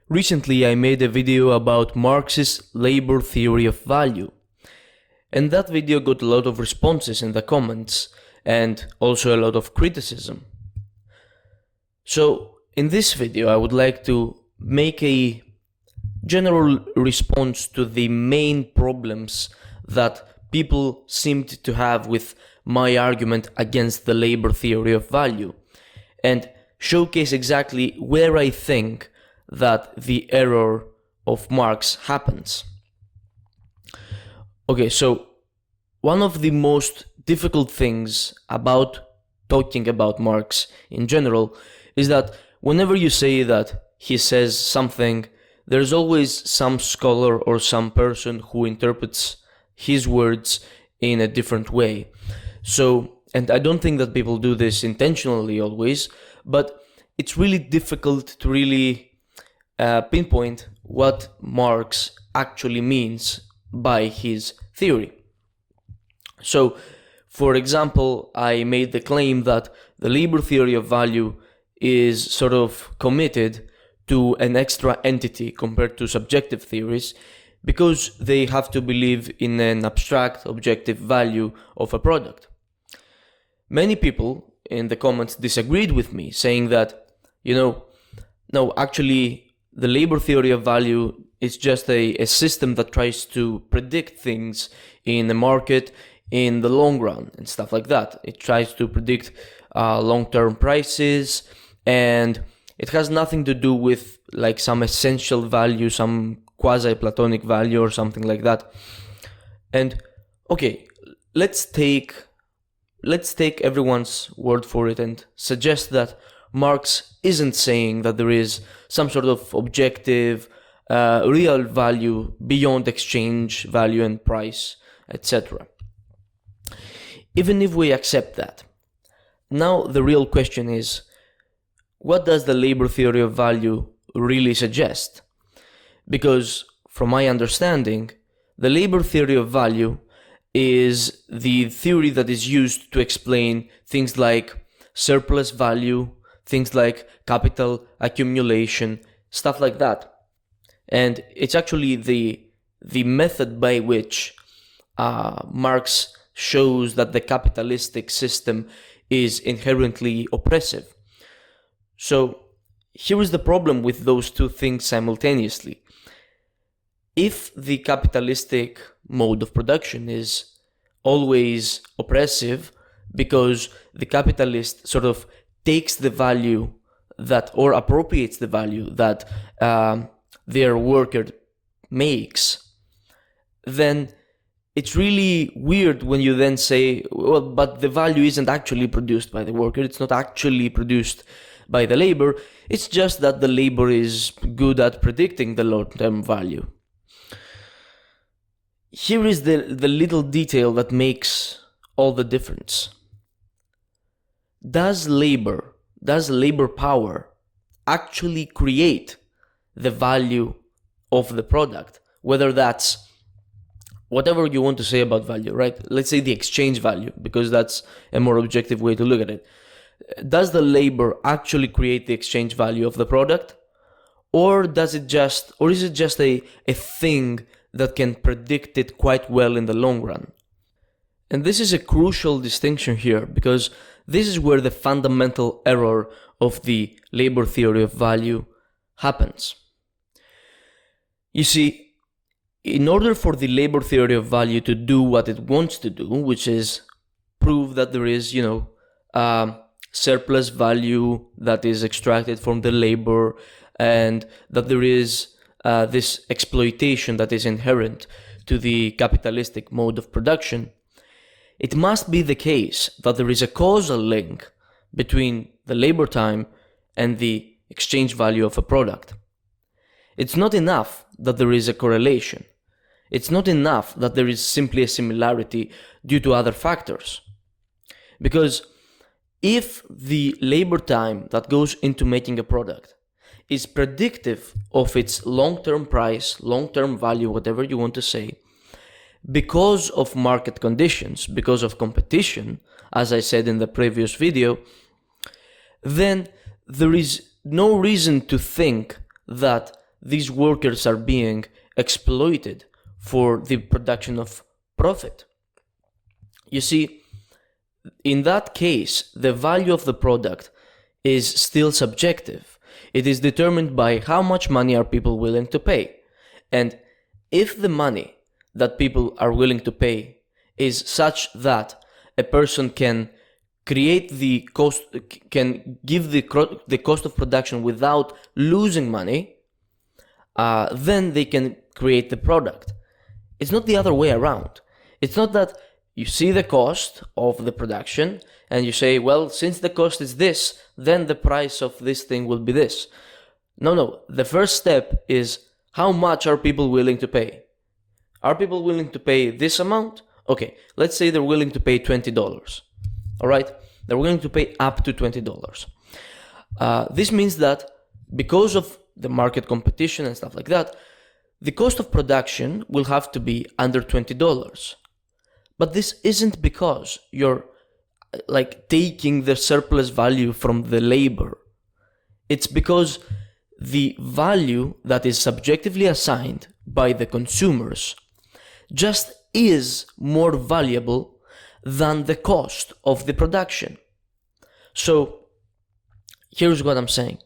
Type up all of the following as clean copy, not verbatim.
Recently, I made a video about Marx's labor theory of value, and that video got a lot of responses in the comments and also a lot of criticism. So, in this video, I would like to make a general response to the main problems that people seemed to have with my argument against the labor theory of value, and showcase exactly where I think that the error of Marx happens. Okay, so one of the most difficult things about talking about Marx in general is that whenever you say that he says something, there's always some scholar or some person who interprets his words in a different way. So, and I don't think that people do this intentionally always, but it's really difficult to really pinpoint what Marx actually means by his theory. So, for example, I made the claim that the labor theory of value is sort of committed to an extra entity compared to subjective theories because they have to believe in an abstract, objective value of a product. Many people in the comments disagreed with me, saying that, no, actually, the labor theory of value is just a system that tries to predict things in the market in the long run and stuff like that. It tries to predict long-term prices, and it has nothing to do with like some essential value, some quasi-Platonic value or something like that. And okay, let's take everyone's word for it and suggest that Marx isn't saying that there is some sort of objective, real value beyond exchange value and price, etc. Even if we accept that, now the real question is, what does the labor theory of value really suggest? Because from my understanding, the labor theory of value is the theory that is used to explain things like surplus value, things like capital accumulation, stuff like that. And it's actually the method by which Marx shows that the capitalistic system is inherently oppressive. So here is the problem with those two things simultaneously. If the capitalistic mode of production is always oppressive because the capitalist sort of takes the value that, or appropriates the value that their worker makes, then it's really weird when you then say, well, but the value isn't actually produced by the worker, it's not actually produced by the labor, it's just that the labor is good at predicting the long-term value. Here is the little detail that makes all the difference. Does labor power actually create the value of the product? Whether that's whatever you want to say about value, right? Let's say the exchange value, because that's a more objective way to look at it. Does the labor actually create the exchange value of the product? Or is it just a thing that can predict it quite well in the long run? And this is a crucial distinction here, because this is where the fundamental error of the labor theory of value happens. You see, in order for the labor theory of value to do what it wants to do, which is prove that there is, surplus value that is extracted from the labor, and that there is this exploitation that is inherent to the capitalistic mode of production, it must be the case that there is a causal link between the labor time and the exchange value of a product. It's not enough that there is a correlation. It's not enough that there is simply a similarity due to other factors. Because if the labor time that goes into making a product is predictive of its long-term price, long-term value, whatever you want to say, because of market conditions, because of competition, as I said in the previous video, then there is no reason to think that these workers are being exploited for the production of profit. You see, in that case, the value of the product is still subjective. It is determined by how much money are people willing to pay. And if the money that people are willing to pay is such that a person can create the cost, can give the cost of production without losing money, then they can create the product. It's not the other way around. It's not that you see the cost of the production and you say, well, since the cost is this, then the price of this thing will be this. No. The first step is, how much are people willing to pay? Are people willing to pay this amount? Okay, let's say they're willing to pay $20. All right, they're willing to pay up to $20. This means that because of the market competition and stuff like that, the cost of production will have to be under $20. But this isn't because you're like taking the surplus value from the labor. It's because the value that is subjectively assigned by the consumers just is more valuable than the cost of the production. So here's what I'm saying.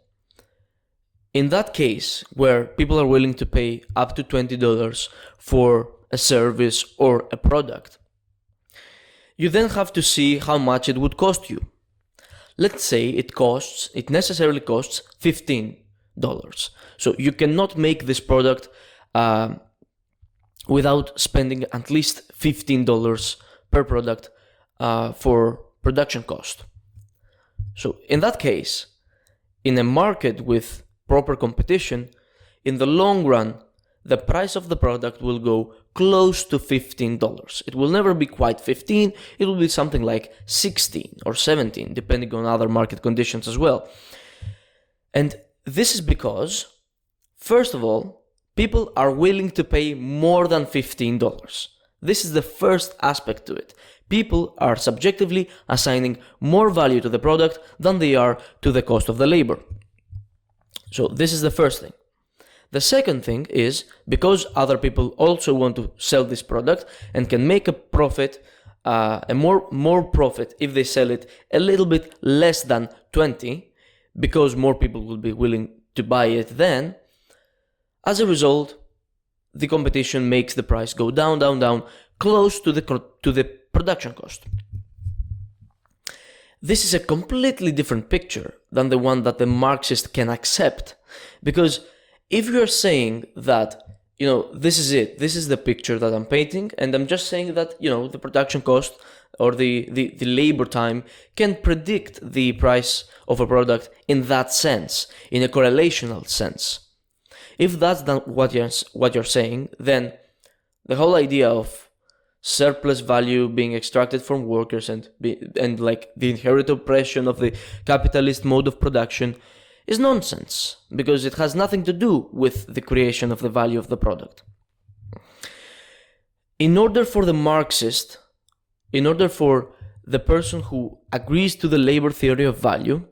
In that case, where people are willing to pay up to $20 for a service or a product, you then have to see how much it would cost you. Let's say it necessarily costs $15. So you cannot make this product without spending at least $15 per product for production cost. So in that case, in a market with proper competition, in the long run, the price of the product will go close to $15. It will never be quite 15, it will be something like 16 or 17, depending on other market conditions as well. And this is because, first of all, people are willing to pay more than $15. This is the first aspect to it. People are subjectively assigning more value to the product than they are to the cost of the labor. So this is the first thing. The second thing is, because other people also want to sell this product and can make a profit, more profit if they sell it a little bit less than 20, because more people will be willing to buy it then. As a result, the competition makes the price go down, close to the production cost. This is a completely different picture than the one that the Marxist can accept, because if you're saying that, this is it, this is the picture that I'm painting, and I'm just saying that, the production cost or the labor time can predict the price of a product in that sense, in a correlational sense. If that's not what you're saying, then the whole idea of surplus value being extracted from workers and like the inherent oppression of the capitalist mode of production is nonsense, because it has nothing to do with the creation of the value of the product. In order for the Marxist, in order for the person who agrees to the labor theory of value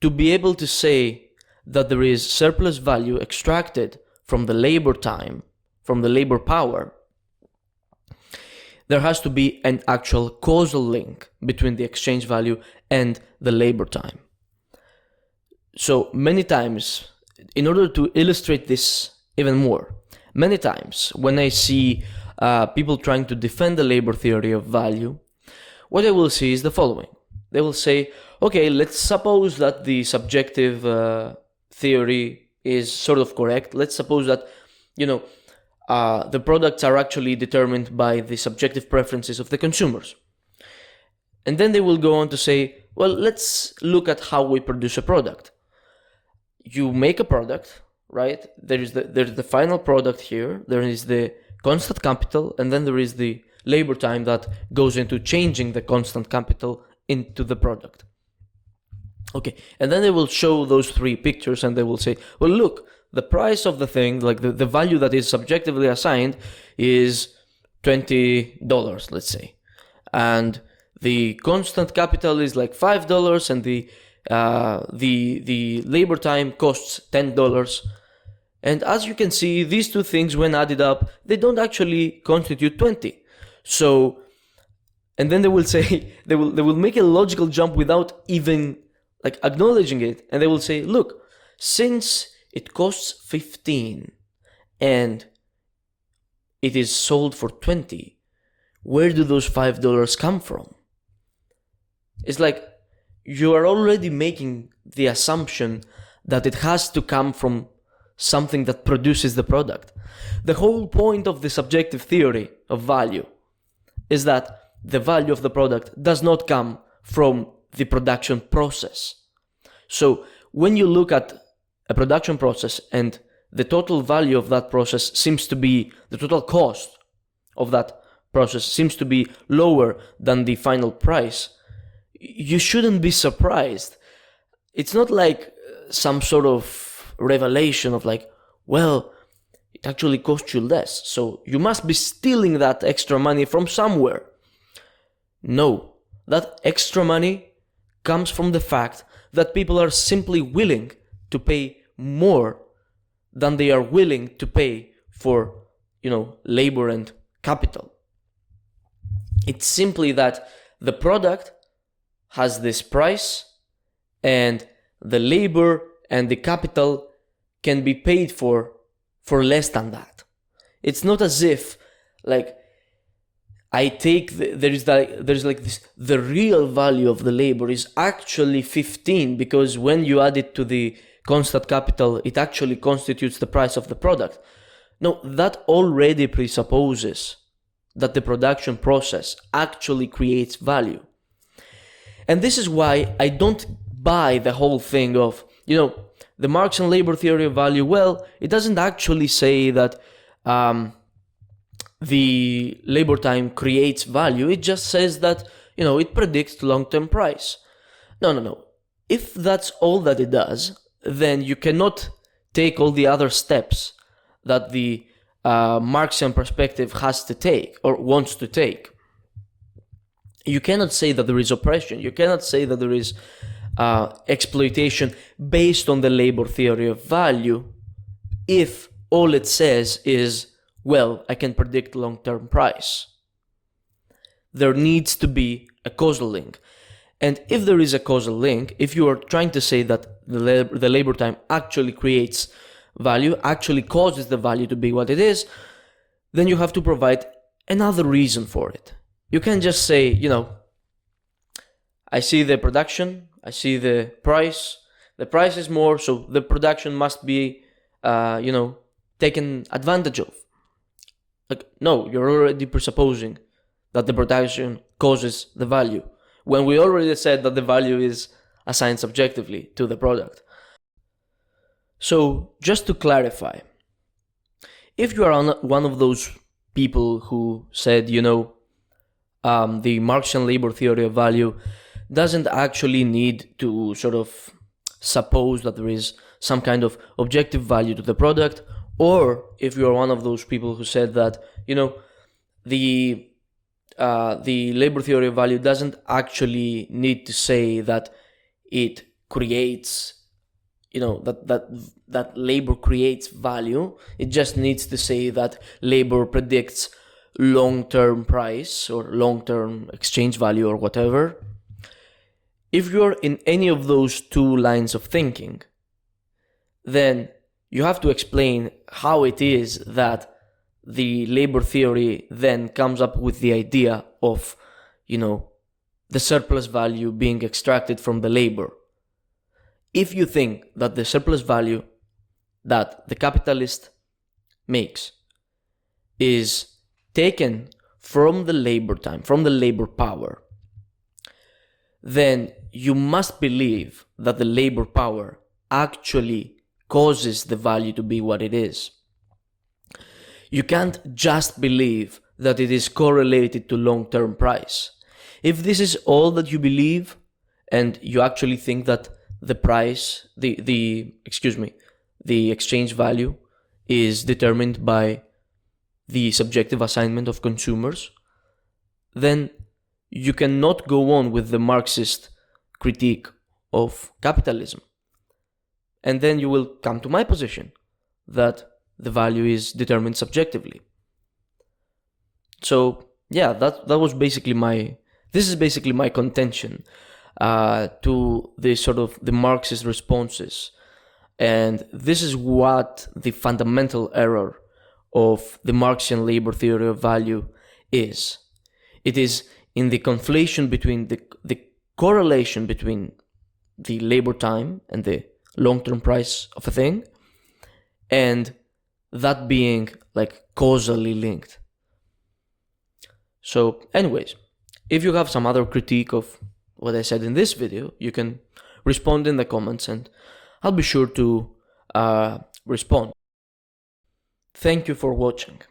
to be able to say that there is surplus value extracted from the labor time, from the labor power, there has to be an actual causal link between the exchange value and the labor time. So many times, in order to illustrate this even more, many times when I see people trying to defend the labor theory of value, what I will see is the following. They will say, okay, let's suppose that the subjective theory is sort of correct. Let's suppose that, the products are actually determined by the subjective preferences of the consumers. And then they will go on to say, well, let's look at how we produce a product. You make a product, right? There's the final product here. There is the constant capital, and then there is the labor time that goes into changing the constant capital into the product. Okay, and then they will show those three pictures and they will say, well, look, the price of the thing, like the value that is subjectively assigned is $20, let's say. And the constant capital is like $5 and the labor time costs $10. And as you can see, these two things, when added up, they don't actually constitute 20. So, and then they will say, they will make a logical jump without even like acknowledging it. And they will say, look, since it costs 15 and it is sold for 20, where do those $5 come from? It's like you are already making the assumption that it has to come from something that produces the product. The whole point of the subjective theory of value is that the value of the product does not come from the production process. So when you look at a production process and the total value of that process seems to be, the total cost of that process seems to be lower than the final price, you shouldn't be surprised. It's not like some sort of revelation of like, well, it actually costs you less, so you must be stealing that extra money from somewhere. No, that extra money comes from the fact that people are simply willing to pay more than they are willing to pay for, labor and capital. It's simply that the product has this price and the labor and the capital can be paid for less than that. It's not as if like I take there's like this, the real value of the labor is actually 15 because when you add it to the constant capital, it actually constitutes the price of the product. No, that already presupposes that the production process actually creates value. And this is why I don't buy the whole thing of, the Marxian labor theory of value. Well, it doesn't actually say that the labor time creates value. It just says that, it predicts long-term price. No. If that's all that it does, then you cannot take all the other steps that the Marxian perspective has to take or wants to take. You cannot say that there is oppression. You cannot say that there is exploitation based on the labor theory of value if all it says is, well, I can predict long-term price. There needs to be a causal link. And if there is a causal link, if you are trying to say that the labor time actually creates value, actually causes the value to be what it is, then you have to provide another reason for it. You can't just say, I see the production, I see the price is more, so the production must be, taken advantage of. Like, no, you're already presupposing that the production causes the value, when we already said that the value is assigned subjectively to the product. So, just to clarify, if you are one of those people who said, the Marxian labor theory of value doesn't actually need to sort of suppose that there is some kind of objective value to the product, or if you are one of those people who said that, the labor theory of value doesn't actually need to say that it creates, that labor creates value. It just needs to say that labor predicts long-term price or long-term exchange value or whatever. If you're in any of those two lines of thinking, then you have to explain how it is that the labor theory then comes up with the idea of, the surplus value being extracted from the labor. If you think that the surplus value that the capitalist makes is taken from the labor time, from the labor power, then you must believe that the labor power actually causes the value to be what it is. You can't just believe that it is correlated to long-term price. If this is all that you believe, and you actually think that the price, the exchange value is determined by the subjective assignment of consumers, then you cannot go on with the Marxist critique of capitalism. And then you will come to my position, that the value is determined subjectively. So yeah, that was basically this is basically my contention to the sort of the Marxist responses. And this is what the fundamental error of the Marxian labor theory of value is. It is in the conflation between the correlation between the labor time and the long-term price of a thing, and that being like causally linked. So anyways, if you have some other critique of what I said in this video, you can respond in the comments and I'll be sure to respond. Thank you for watching.